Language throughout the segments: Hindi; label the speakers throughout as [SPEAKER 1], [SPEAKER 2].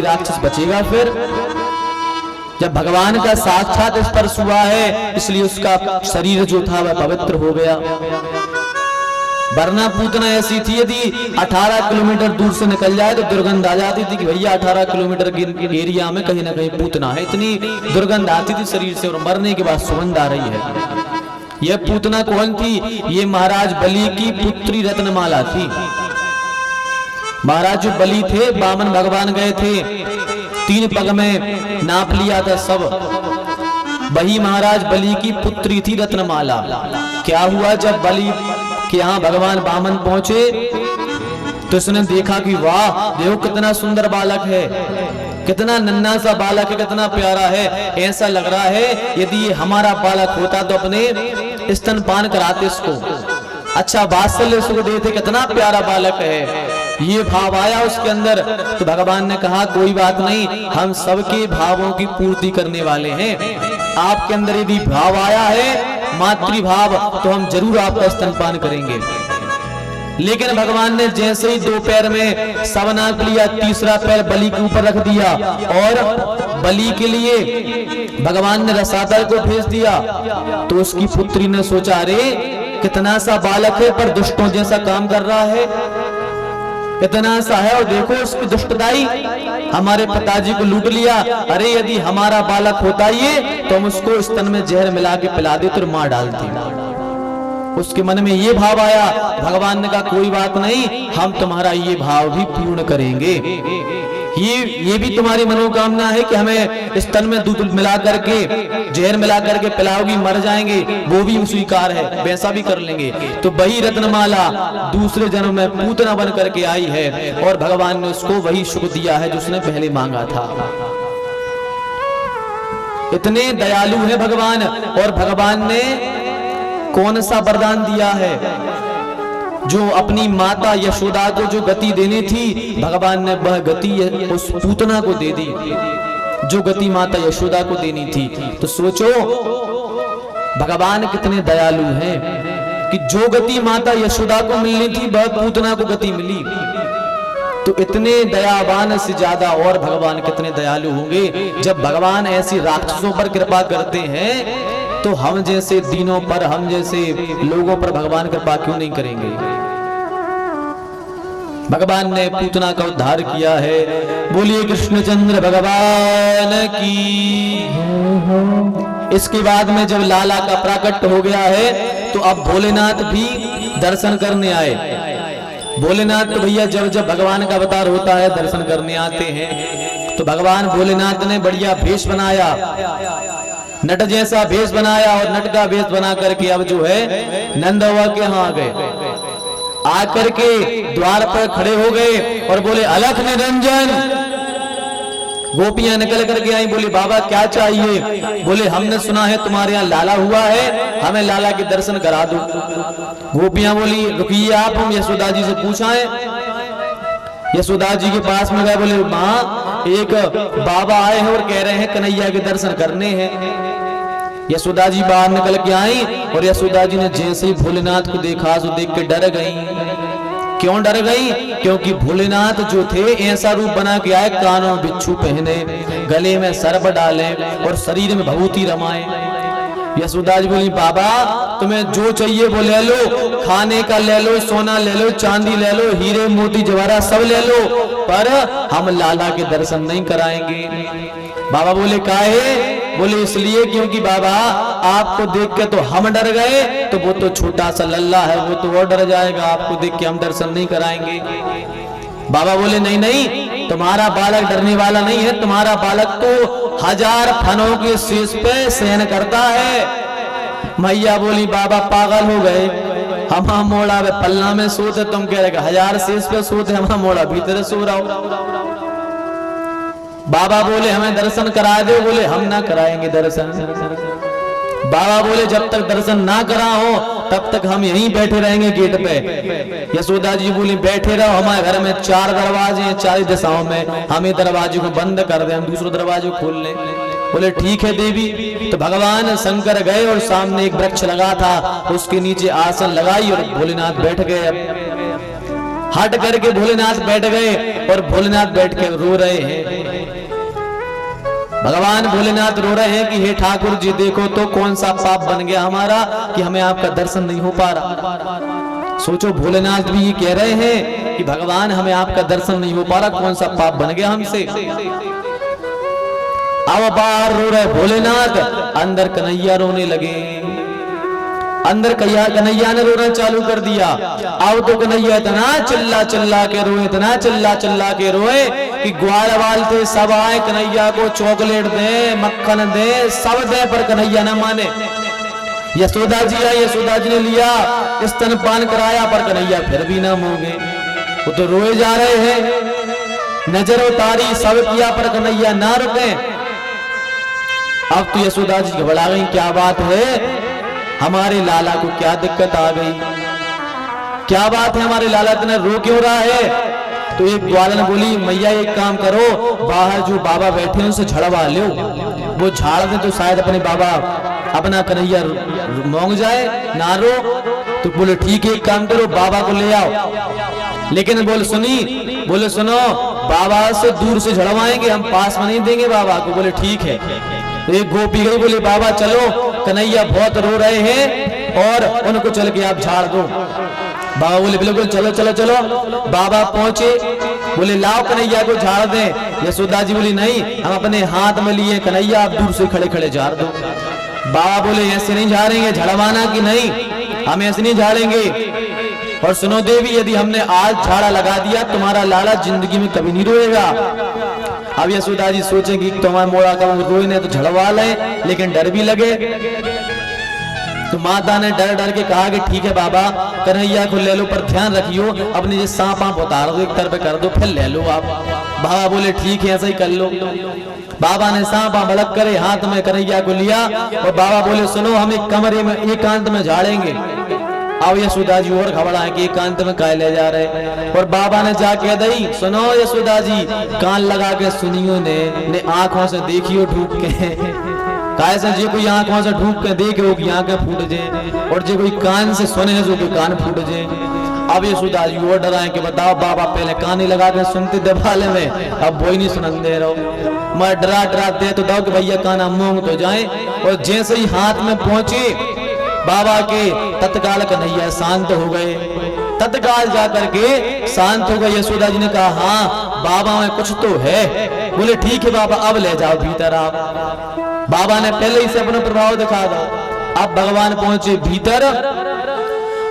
[SPEAKER 1] राक्षस बचेगा फिर? जब भगवान का साक्षात स्पर्श हुआ है इसलिए उसका शरीर जो था वह पवित्र हो गया। वरना पूतना ऐसी थी, यदि 18 किलोमीटर दूर से निकल जाए तो दुर्गंध आ जाती थी कि भैया 18 किलोमीटर के एरिया में कहीं ना कहीं पूतना है। इतनी दुर्गंध आती थी शरीर से और मरने के बाद सुगंध आ रही है। यह पूतना कौन थी? ये महाराज बलि की पुत्री रत्नमाला थी। महाराज जो बलि थे, वामन भगवान गए थे, 3 पग में नाप लिया था सब, वही महाराज बलि की पुत्री थी रत्नमाला। क्या हुआ जब बलि के यहाँ भगवान वामन पहुंचे तो उसने देखा कि वाह देखो कितना सुंदर बालक है, कितना नन्हा सा बालक है, कितना प्यारा है। ऐसा लग रहा है यदि ये हमारा बालक होता तो अपने स्तनपान कराते इसको, अच्छा वात्सल्य सुख देते, कितना प्यारा बालक है। ये भाव आया उसके अंदर तो भगवान ने कहा कोई बात नहीं, हम सबके भावों की पूर्ति करने वाले हैं। आपके अंदर यदि भाव आया है मातृभाव तो हम जरूर आपका स्तनपान करेंगे। लेकिन भगवान ने जैसे ही 2 पैर में सवनाक लिया, तीसरा पैर बलि के ऊपर रख दिया और बलि के लिए भगवान ने रसातल को भेज दिया। तो उसकी पुत्री ने सोचा अरे कितना सा बालक है पर दुष्टों जैसा काम कर रहा है, इतना सा है और देखो उसकी दुष्टताई, हमारे पिताजी को लूट लिया। अरे यदि हमारा बालक होता ये तो हम उसको स्तन में जहर मिला के पिला देते और मार डालते। उसके मन में ये भाव आया। भगवान ने कहा कोई बात नहीं, हम तुम्हारा ये भाव भी पूर्ण करेंगे। ये भी तुम्हारी मनोकामना है कि हमें स्तन में दूध मिला करके जहर मिला करके पिलाओगी, मर जाएंगे, वो भी स्वीकार है, वैसा भी कर लेंगे। तो वही रत्नमाला दूसरे जन्म में पूतना बन करके आई है और भगवान ने उसको वही सुख दिया है जो उसने पहले मांगा था। इतने दयालु है भगवान। और भगवान ने कौन सा वरदान दिया है? जो अपनी माता यशोदा को जो गति देनी थी भगवान ने वह गति उस पूतना को दे दी, जो गति माता यशोदा को देनी थी। तो सोचो भगवान कितने दयालु हैं कि जो गति माता यशोदा को मिलनी थी वह पूतना को गति मिली। तो इतने दयावान से ज्यादा और भगवान कितने दयालु होंगे। जब भगवान ऐसी राक्षसों पर कृपा करते हैं तो हम जैसे दीनों पर, हम जैसे लोगों पर भगवान कृपा क्यों नहीं करेंगे। भगवान ने पूतना का उद्धार किया है। बोलिए कृष्णचंद्र भगवान की। इसके बाद में जब लाला का प्राकट हो गया है तो अब भोलेनाथ भी दर्शन करने आए। भोलेनाथ तो भैया जब जब भगवान का अवतार होता है दर्शन करने आते हैं। तो भगवान भोलेनाथ ने बढ़िया भेष बनाया, नट जैसा भेष बनाया और नट का भेष बना करके अब जो है नंद बाबा के यहाँ आ गए। आकर के द्वार पर खड़े हो गए और बोले अलख निरंजन। गोपियां निकल करके आई, बोली बाबा क्या चाहिए? बोले हमने सुना है तुम्हारे यहाँ लाला हुआ है, हमें लाला के दर्शन करा दो। गोपियां बोली रुकिए आप, हम यशोदा जी से पूछाएं। यशोदा जी के पास में गए, बोले माँ एक बाबा आए हैं और कह रहे हैं कन्हैया के दर्शन करने हैं। यशोदा जी बाहर निकल के आई और यशोदा जी ने जैसे ही भोलेनाथ को देखा तो देख के डर गई। क्यों डर गई? क्योंकि भोलेनाथ जो थे ऐसा रूप बना के आए, कानों में बिच्छू पहने, गले में सर्प डाले और शरीर में भभूति रमाए। यशोदा जी बोली बाबा तुम्हें जो चाहिए वो ले लो, खाने का ले लो, सोना ले लो, चांदी ले लो, हीरे मोती जवाहरात सब ले लो, पर हम लाला के दर्शन नहीं कराएंगे। बाबा बोले काहे? बोले इसलिए क्योंकि बाबा आपको देख के तो हम डर गए, तो वो तो छोटा सा लल्ला है, वो तो और डर जाएगा, आपको देख के हम दर्शन नहीं कराएंगे। बाबा बोले नहीं नहीं, तुम्हारा बालक डरने वाला नहीं है, तुम्हारा बालक तो 1000 फनों के शीश पे शयन करता है। मैया बोली बाबा पागल हो गए, हम मोड़ा वे पल्ला में सोते, तुम कह रहे 1000 शीश पे सोते, हम मोड़ा भीतर सो रहा हो। बाबा बोले हमें दर्शन करा दो। बोले हम ना कराएंगे दर्शन। बाबा बोले जब तक दर्शन ना करा हो तब तक हम यहीं बैठे रहेंगे गेट पे। यशोदा जी बोली बैठे रहो, हमारे घर में 4 दरवाजे हैं 4 दिशाओं में, हम ये दरवाजे को बंद कर दें, हम दूसरे दरवाजे को खोल लें। बोले ठीक है देवी। तो भगवान शंकर गए और सामने एक वृक्ष लगा था, उसके नीचे आसन लगाई और भोलेनाथ बैठ गए। हट करके भोलेनाथ बैठ गए और भोलेनाथ बैठ के रो रहे हैं। भगवान भोलेनाथ रो रहे हैं कि हे ठाकुर जी देखो तो कौन सा पाप बन गया हमारा कि हमें आपका दर्शन नहीं हो पा रहा। सोचो भोलेनाथ भी ये कह रहे हैं कि भगवान हमें आपका दर्शन नहीं हो पा रहा, कौन सा पाप बन गया हमसे। अब बाहर रो रहे भोलेनाथ, अंदर कन्हैया रोने लगे। अंदर कन्हैया ने रोना चालू कर दिया। अब तो कन्हैया इतना चिल्ला चिल्ला के रोए, इतना चिल्ला चिल्ला के रोए कि ग्वाल वाल थे सब आए कन्हैया को चॉकलेट दे, मक्खन दे, सब दे, पर कन्हैया न माने। यशोदा जी आई, यशोदा जी ने लिया, स्तनपान कराया, पर कन्हैया फिर भी ना मोगे। वो तो रोए जा रहे हैं, नजर उतारी सब किया, पर कन्हैया ना रुके। अब तो यशोदा जी घबरा गई, क्या बात है, हमारे लाला को क्या दिक्कत आ गई, क्या बात है, हमारे लाला इतना रो क्यों रहा है। तो एक ग्वालन बोली, मैया एक काम करो, बाहर जो बाबा बैठे हैं उनसे झड़वा लो, वो झाड़ दे तो शायद अपने बाबा अपना कन्हैया मोंग जाए, ना रो। तो बोले ठीक है एक काम करो, बाबा को ले आओ। लेकिन बोले सुनो, बाबा से दूर से झड़वाएंगे, हम पास में नहीं देंगे बाबा को। बोले ठीक है। तो एक गोपी गई, बोले बाबा चलो, कन्हैया बहुत रो रहे हैं और उनको चल के आप झाड़ दो। बाबा बोले बिल्कुल चलो चलो चलो। बाबा पहुंचे, बोले लाओ कन्हैया को झाड़ दें। यशोदा जी बोली नहीं, हम अपने हाथ में लिए कन्हैया, आप दूर से खड़े खड़े झाड़ दो। बाबा बोले ऐसे नहीं झाड़ेंगे, झड़वाना कि नहीं, हम ऐसे नहीं झाड़ेंगे। और सुनो देवी, यदि हमने आज झाड़ा लगा दिया तुम्हारा लाला जिंदगी में कभी नहीं रोएगा। अब यशोदा जी सोचेंगी तुम्हारा मोड़ा का रोए ने तो झड़वा ले, लेकिन डर भी लगे। तो माता ने डर डर के कहा कि ठीक है बाबा, कन्हैया को ले लो, पर ध्यान रखियो अपने ये सांप आप उतार दो, एक तरफ कर दो, फिर ले लो आप। बाबा बोले ठीक है ऐसा ही कर लो। बाबा ने सांप अलग करे, हाथ में कन्हैया को लिया और बाबा बोले सुनो, हम एक कमरे में एकांत में झाड़ेंगे। अब यशोदा जी और घबराए कि एकांत में काय ले जा रहे। और बाबा ने जाके दई, सुनो यशोदा जी, कान लगा के सुनियो ने आंखों से देखियो ढूक के, कैसे जे कोई आंखों से ढूक के देखे हो कि आंखें फूट जाए, और जे कोई कान से सुने जो कोई कान फूट जाए। अब यशोदा जी और डराए कि बताओ बाबा पहले कान ही लगा के सुनते दबाले में, अब वो ही नहीं सुनन दे रहो। मैं डरा डरा दे तो दो कि भैया काना मूंग तो जाए। और जैसे ही हाथ में पहुंचे बाबा के, तत्काल कन्हैया शांत हो गए, तत्काल जाकर के शांत हो गए। यशोदा जी ने कहा हाँ बाबा में कुछ तो है। बोले ठीक है बाबा, अब ले जाओ भीतर आप। बाबा ने पहले ही से अपना प्रभाव दिखा दो। अब भगवान पहुंचे भीतर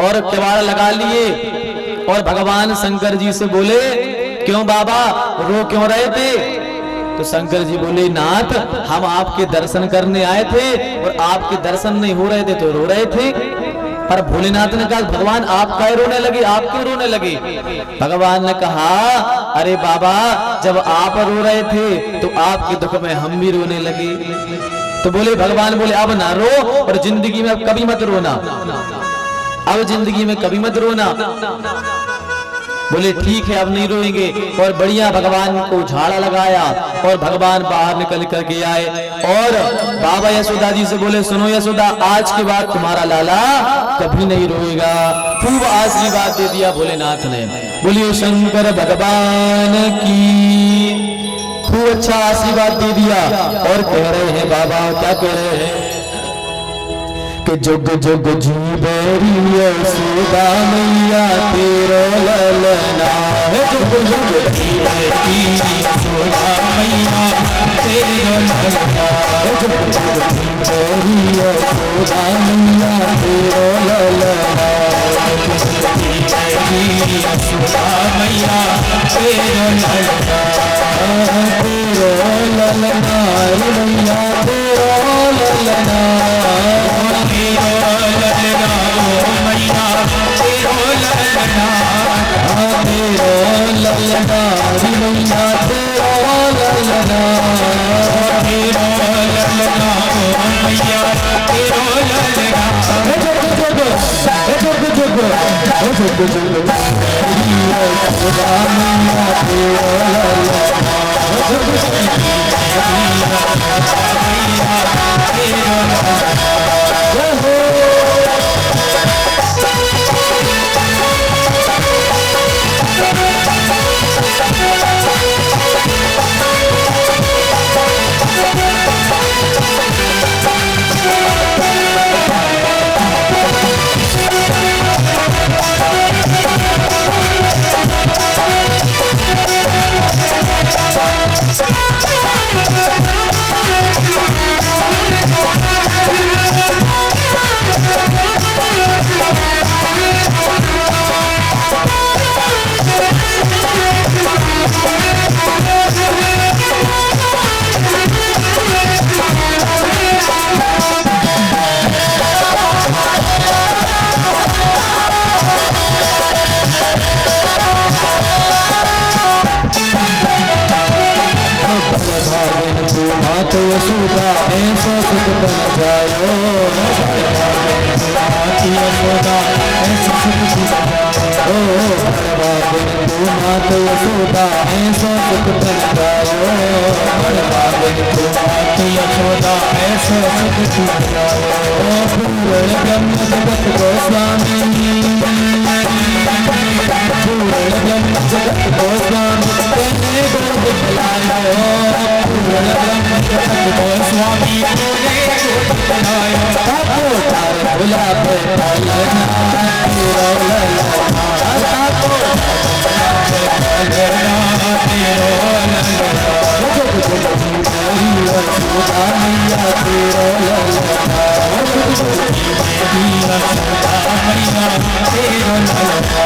[SPEAKER 1] और किवाड़ लगा लिए और भगवान शंकर जी से बोले क्यों बाबा रो क्यों रहे थे। तो शंकर जी बोले नाथ, हम आपके दर्शन करने आए थे और आपके दर्शन नहीं हो रहे थे तो रो रहे थे। पर भोलेनाथ ने कहा भगवान आप क्यों रोने लगे, आप क्यों रोने लगे। भगवान ने कहा अरे बाबा, जब आप रो रहे थे तो आपके दुख में हम भी रोने लगे। तो बोले भगवान बोले अब ना रो, और जिंदगी में अब कभी मत रोना, अब जिंदगी में कभी मत रोना। बोले ठीक है अब नहीं रोएंगे। और बढ़िया भगवान को झाड़ा लगाया और भगवान बाहर निकल करके आए और बाबा यशोदा जी से बोले सुनो यशोदा, आज के बाद तुम्हारा लाला कभी नहीं रोएगा। खूब आशीर्वाद दे दिया भोलेनाथ ने। बोलिए शंकर भगवान की, खूब अच्छा आशीर्वाद दे दिया। और कह रहे हैं बाबा, क्या कह रहे हैं कि जुग जुग जीवेरी यशोदा मैया तेरो ललना। जुग जुग जीवेरी यशोदा मैया तेरो ललना। जुग जुग जीवेरी यशोदा मैया तेरो ललना। जीवेरी यशोदा मैया तेरो ललना। तेरो ललना मैया तेरो ललना। तो यशोदा ऐसा सुख बन जायो, यशोदा ऐसा सुख बन जायो, तू मात यशोदा ऐसा सुख बन जायो, तू मात यशोदा ऐसा सुख बन जायो। पूर्ण ब्रह्म जगत गोस्वामी, पूर्ण ब्रह्म जगत गोस्वामी तेने गोद खिलायो, पूर्ण ब्रह्म जगत गोस्वामी तेने गोद खिलायो। ताको तार गुलाब पलना तेरो ललना, ताको गुलाब पलना तेरो ललना, जग जग मेरी यशोदा मैया तेरो ललना, जग जग मेरी यशोदा मैया तेरो ललना।